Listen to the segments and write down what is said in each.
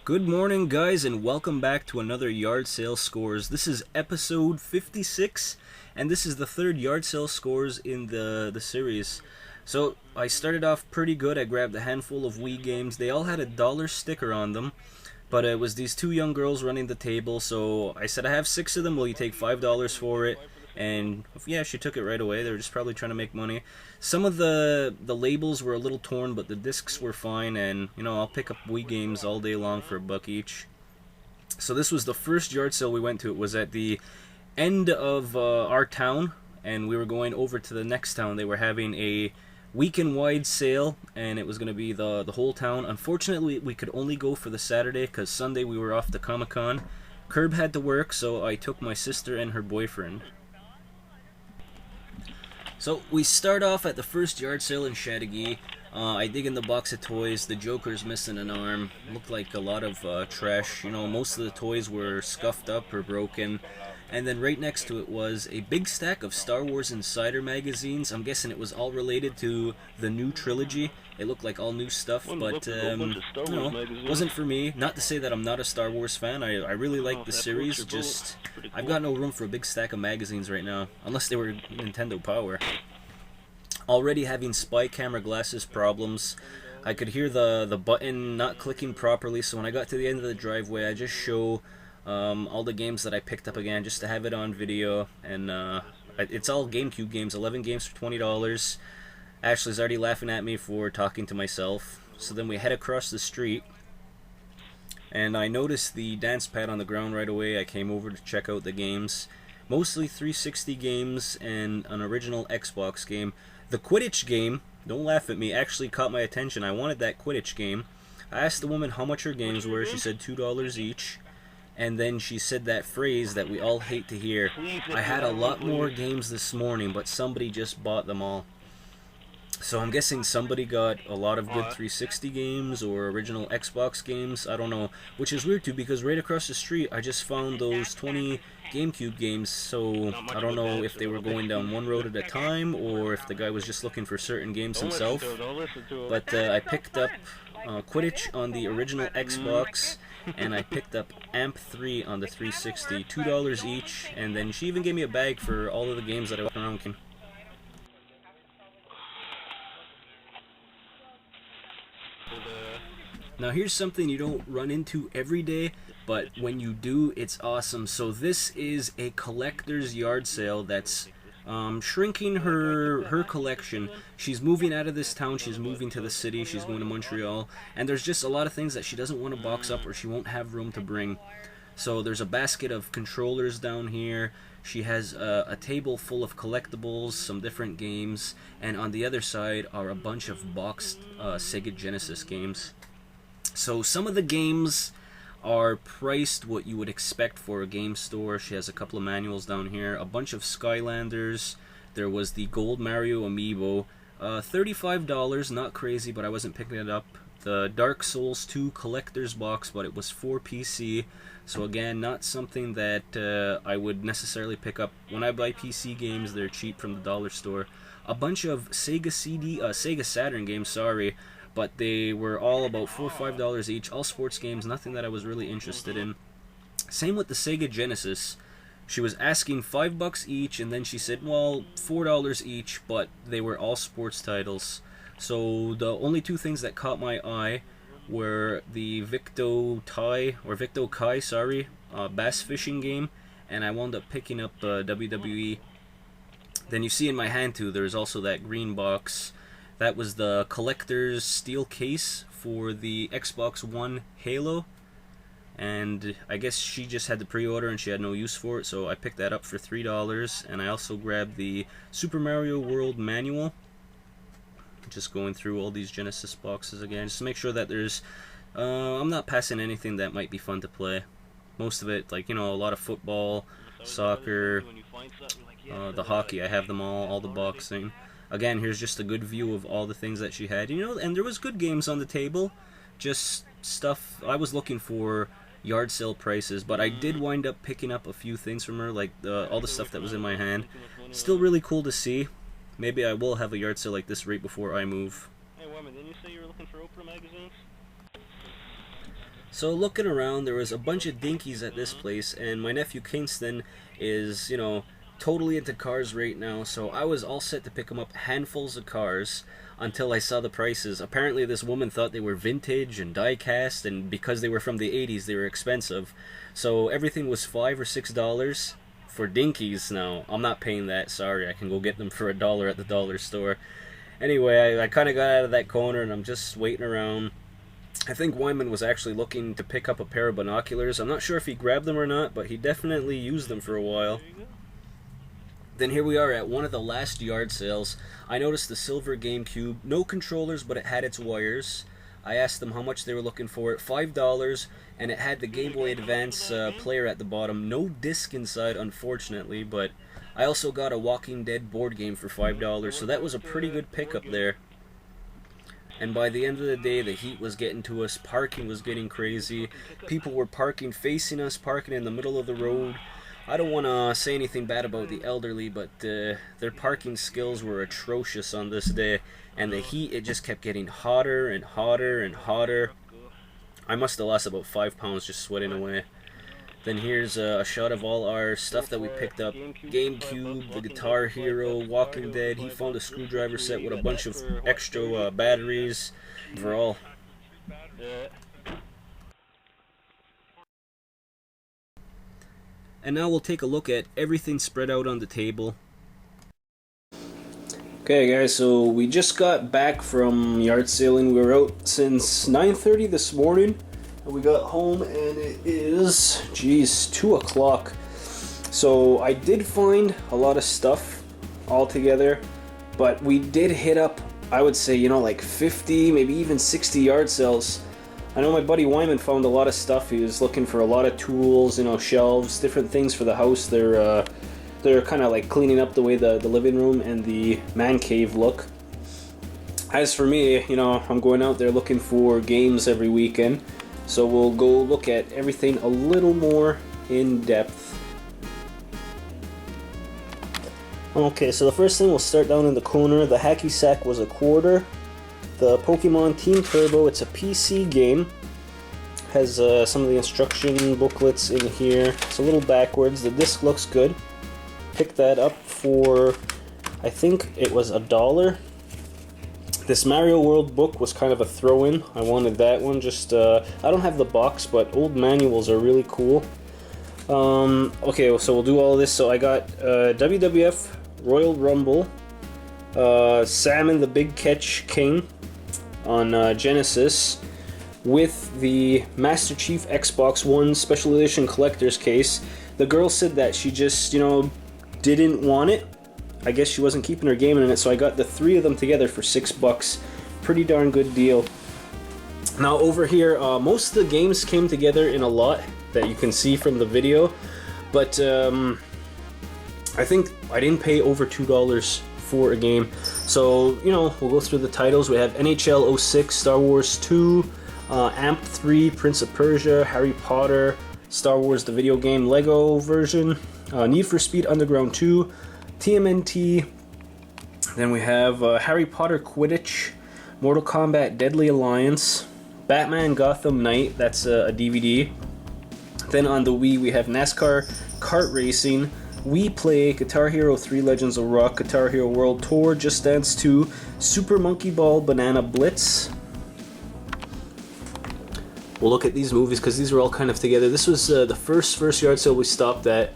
Good morning, guys, and welcome back to another Yard Sale Scores. This is episode 56, and this is the third Yard Sale Scores in the series. So, I started off pretty good. I grabbed a handful of Wii games. They all had a dollar sticker on them, but it was these two young girls running the table, so I said, I have six of them. Will you take $5 for it? And yeah, she took it right away. They were just probably trying to make money. Some of the labels were a little torn, but the discs were fine. And I'll pick up Wii games all day long for $1 each. So this was the first yard sale we went to. It was at the end of our town, and we were going over to the next town. They were having a weekend-wide sale, and it was going to be the whole town. Unfortunately, we could only go for the Saturday because Sunday we were off to Comic-Con. Curb had to work, so I took my sister and her boyfriend. So we start off at the first yard sale in Chateauguay. I dig in the box of toys. The Joker's missing an arm. Looked like a lot of trash. Most of the toys were scuffed up or broken. And then right next to it was a big stack of Star Wars Insider magazines. I'm guessing it was all related to the new trilogy. It looked like all new stuff, but wasn't for me. Not to say that I'm not a Star Wars fan. I really like the series. Just I've got no room for a big stack of magazines right now, unless they were Nintendo Power. Already having spy camera glasses problems. I could hear the button not clicking properly, so when I got to the end of the driveway, I just show all the games that I picked up again, just to have it on video. And it's all GameCube games, 11 games for $20. Ashley's already laughing at me for talking to myself. So then we head across the street, and I noticed the dance pad on the ground right away. I came over to check out the games. Mostly 360 games and an original Xbox game. The Quidditch game, don't laugh at me, actually caught my attention. I wanted that Quidditch game. I asked the woman how much her games were. She said $2 each. And then she said that phrase that we all hate to hear. I had a lot more games this morning, but somebody just bought them all. So I'm guessing somebody got a lot of good 360 games or original Xbox games. I don't know. Which is weird too, because right across the street I just found those 20 GameCube games. So I don't know if they were going down one road at a time or if the guy was just looking for certain games himself. But I picked up Quidditch on the original Xbox, and I picked up Amp 3 on the 360. $2 each, and then she even gave me a bag for all of the games that I walked around with. Now here's something you don't run into every day, but when you do, it's awesome. So this is a collector's yard sale that's shrinking her collection. She's moving out of this town, she's moving to the city, she's going to Montreal, and there's just a lot of things that she doesn't want to box up or she won't have room to bring. So there's a basket of controllers down here. She has a table full of collectibles, some different games, and on the other side are a bunch of boxed Sega Genesis games. So some of the games are priced what you would expect for a game store. She has a couple of manuals down here, a bunch of Skylanders. There was the Gold Mario Amiibo, $35, not crazy, but I wasn't picking it up. The Dark Souls 2 collector's box, but it was for PC. So again, not something that I would necessarily pick up. When I buy PC games, they're cheap from the dollar store. A bunch of Sega Saturn games, sorry, but they were all about $4 or $5 each, all sports games, nothing that I was really interested in. Same with the Sega Genesis. She was asking $5 each, and then she said, well, $4 each, but they were all sports titles. So the only two things that caught my eye were the Victo Kai, bass fishing game, and I wound up picking up WWE. Then you see in my hand too, there's also that green box. That was the collector's steel case for the Xbox One Halo, and I guess she just had the pre-order and she had no use for it, so I picked that up for $3, and I also grabbed the Super Mario World manual. Just going through all these Genesis boxes again, just to make sure that there's I'm not passing anything that might be fun to play. Most of it, like, a lot of football, soccer, the hockey, I have them all the boxing. Again, here's just a good view of all the things that she had. And there was good games on the table, just stuff. I was looking for yard sale prices, but I did wind up picking up a few things from her, like all the stuff that was in my hand. Still really cool to see. Maybe I will have a yard sale like this right before I move. Hey, Wyman, didn't you say you were looking for Oprah magazines? So looking around, there was a bunch of dinkies at this place, and my nephew Kingston is, totally into cars right now, so I was all set to pick him up handfuls of cars until I saw the prices. Apparently this woman thought they were vintage and die-cast, and because they were from the 80s, they were expensive. So everything was $5 or $6 for dinkies. Now, I'm not paying that, sorry, I can go get them for $1 at the dollar store. Anyway, I kind of got out of that corner, and I'm just waiting around. I think Wyman was actually looking to pick up a pair of binoculars. I'm not sure if he grabbed them or not, but he definitely used them for a while. Then here we are at one of the last yard sales. I noticed the silver GameCube, no controllers, but it had its wires. I asked them how much they were looking for it, $5, and it had the Game Boy Advance player at the bottom. No disc inside, unfortunately, but I also got a Walking Dead board game for $5, so that was a pretty good pickup there. And by the end of the day, the heat was getting to us, parking was getting crazy, people were parking facing us, parking in the middle of the road. I don't want to say anything bad about the elderly, but their parking skills were atrocious on this day, and the heat, it just kept getting hotter and hotter and hotter. I must have lost about 5 pounds just sweating away. Then here's a shot of all our stuff that we picked up. GameCube, the Guitar Hero, Walking Dead. He found a screwdriver set with a bunch of extra batteries for all. And now we'll take a look at everything spread out on the table. Okay guys, so we just got back from yard sailing. We were out since 9:30 this morning. And we got home and it is, 2 o'clock. So I did find a lot of stuff all together, but we did hit up, I would say, like 50, maybe even 60 yard sales. I know my buddy Wyman found a lot of stuff. He was looking for a lot of tools, shelves, different things for the house. They're kind of like cleaning up the way the living room and the man cave look. As for me, I'm going out there looking for games every weekend. So we'll go look at everything a little more in depth. Okay, so the first thing, we'll start down in the corner. The Hacky Sack was $1. The Pokemon Team Turbo, it's a PC game. Has some of the instruction booklets in here. It's a little backwards. The disc looks good. Picked that up for, I think it was $1. This Mario World book was kind of a throw-in. I wanted that one. I don't have the box, but old manuals are really cool. Okay, so we'll do all this. So I got WWF Royal Rumble, Salmon the Big Catch King on Genesis, with the Master Chief Xbox One Special Edition Collector's Case. The girl said that she just, didn't want it. I guess she wasn't keeping her game in it, so I got the 3 of them together for $6. Pretty darn good deal. Now over here, most of the games came together in a lot that you can see from the video, but I think I didn't pay over $2 for a game. So, we'll go through the titles. We have NHL 06, Star Wars 2, AMP 3, Prince of Persia, Harry Potter, Star Wars the video game Lego version, Need for Speed Underground 2, TMNT, then we have Harry Potter Quidditch, Mortal Kombat Deadly Alliance, Batman Gotham Knight, that's a DVD. Then on the Wii we have NASCAR Kart Racing, Wii Play, Guitar Hero 3 Legends of Rock, Guitar Hero World Tour, Just Dance 2, Super Monkey Ball Banana Blitz. We'll look at these movies because these are all kind of together. This was the first yard sale we stopped at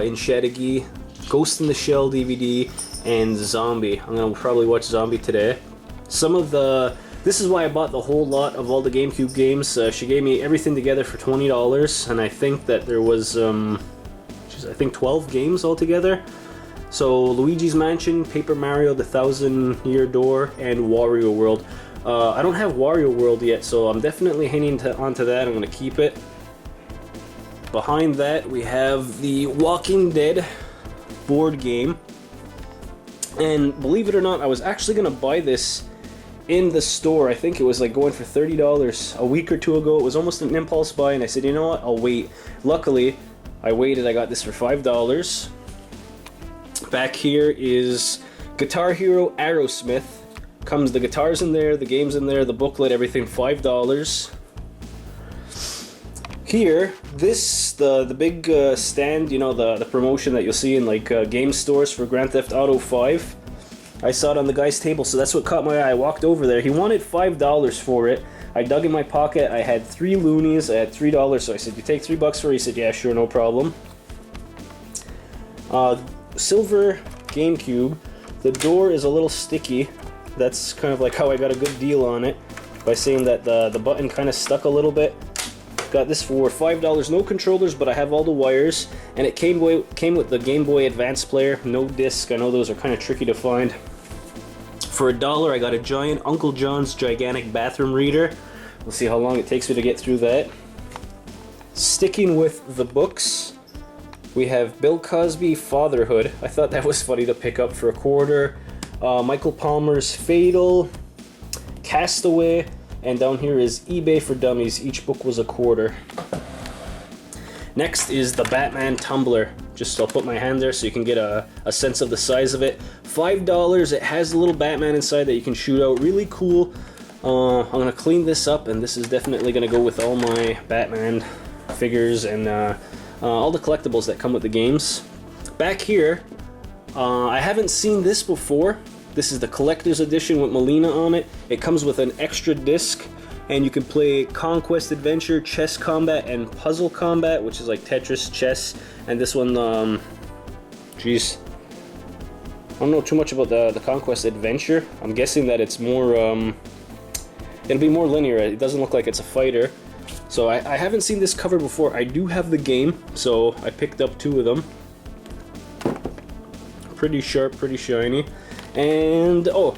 in Chattagee. Ghost in the Shell DVD, and Zombie. I'm gonna probably watch Zombie today. This is why I bought the whole lot of all the GameCube games. She gave me everything together for $20, and I think that there was, I think 12 games altogether. So Luigi's Mansion, Paper Mario, The Thousand Year Door, and Wario World. I don't have Wario World yet, so I'm definitely hanging onto that. I'm gonna keep it. Behind that, we have the Walking Dead board game, and believe it or not, I was actually gonna buy this in the store. I think it was like going for $30 a week or two ago. It was almost an impulse buy, and I said, you know what, I'll wait. Luckily, I waited. I got this for $5. Back here is Guitar Hero Aerosmith. Comes the guitars in there, the games in there, the booklet, everything, $5. Here, the big stand, you know, the promotion that you'll see in like game stores for Grand Theft Auto 5. I saw it on the guy's table, so that's what caught my eye. I walked over there. He wanted $5 for it. I dug in my pocket. I had 3 loonies. I had $3, so I said, "You take $3 for it?" He said, "Yeah, sure, no problem." Silver GameCube. The door is a little sticky. That's kind of like how I got a good deal on it, by saying that the button kind of stuck a little bit. Got this for $5. No controllers, but I have all the wires, and it came with the Game Boy Advance player. No disc. I know those are kind of tricky to find. For $1, I got a giant Uncle John's gigantic bathroom reader. We'll see how long it takes me to get through that. Sticking with the books, we have Bill Cosby Fatherhood. I thought that was funny to pick up for $1. Michael Palmer's Fatal, Castaway, and down here is eBay for Dummies. Each book was $1. Next is the Batman Tumbler. Just I'll put my hand there so you can get a sense of the size of it. $5. It has a little Batman inside that you can shoot out. Really cool. I'm gonna clean this up, and this is definitely gonna go with all my Batman figures and all the collectibles that come with the games. Back here, I haven't seen this before. This is the collector's edition with Molina on it. It comes with an extra disc, and you can play Conquest Adventure, Chess Combat, and Puzzle Combat, which is like Tetris, chess. And this one, geez, I don't know too much about the Conquest Adventure. I'm guessing that it's more, it'll be more linear. It doesn't look like it's a fighter. So I haven't seen this cover before. I do have the game, so I picked up 2 of them. Pretty sharp, pretty shiny. And, oh,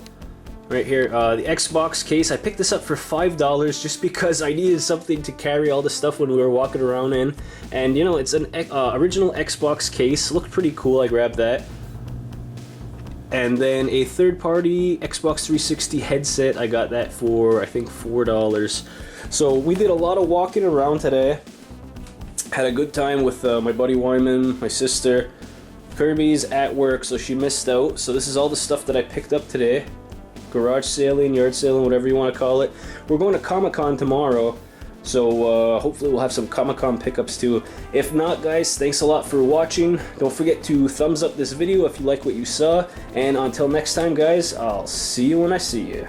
right here, the Xbox case. I picked this up for $5 just because I needed something to carry all the stuff when we were walking around in. And, you know, it's an original Xbox case. Looked pretty cool. I grabbed that. And then a third-party Xbox 360 headset. I got that for, I think, $4. So we did a lot of walking around today. Had a good time with my buddy Wyman, my sister. Kirby's at work, so she missed out. So this is all the stuff that I picked up today. Garage sailing, yard sailing, whatever you want to call it. We're going to Comic-Con tomorrow, so hopefully we'll have some Comic-Con pickups too. If not, guys, thanks a lot for watching. Don't forget to thumbs up this video if you like what you saw. And until next time, guys, I'll see you when I see you.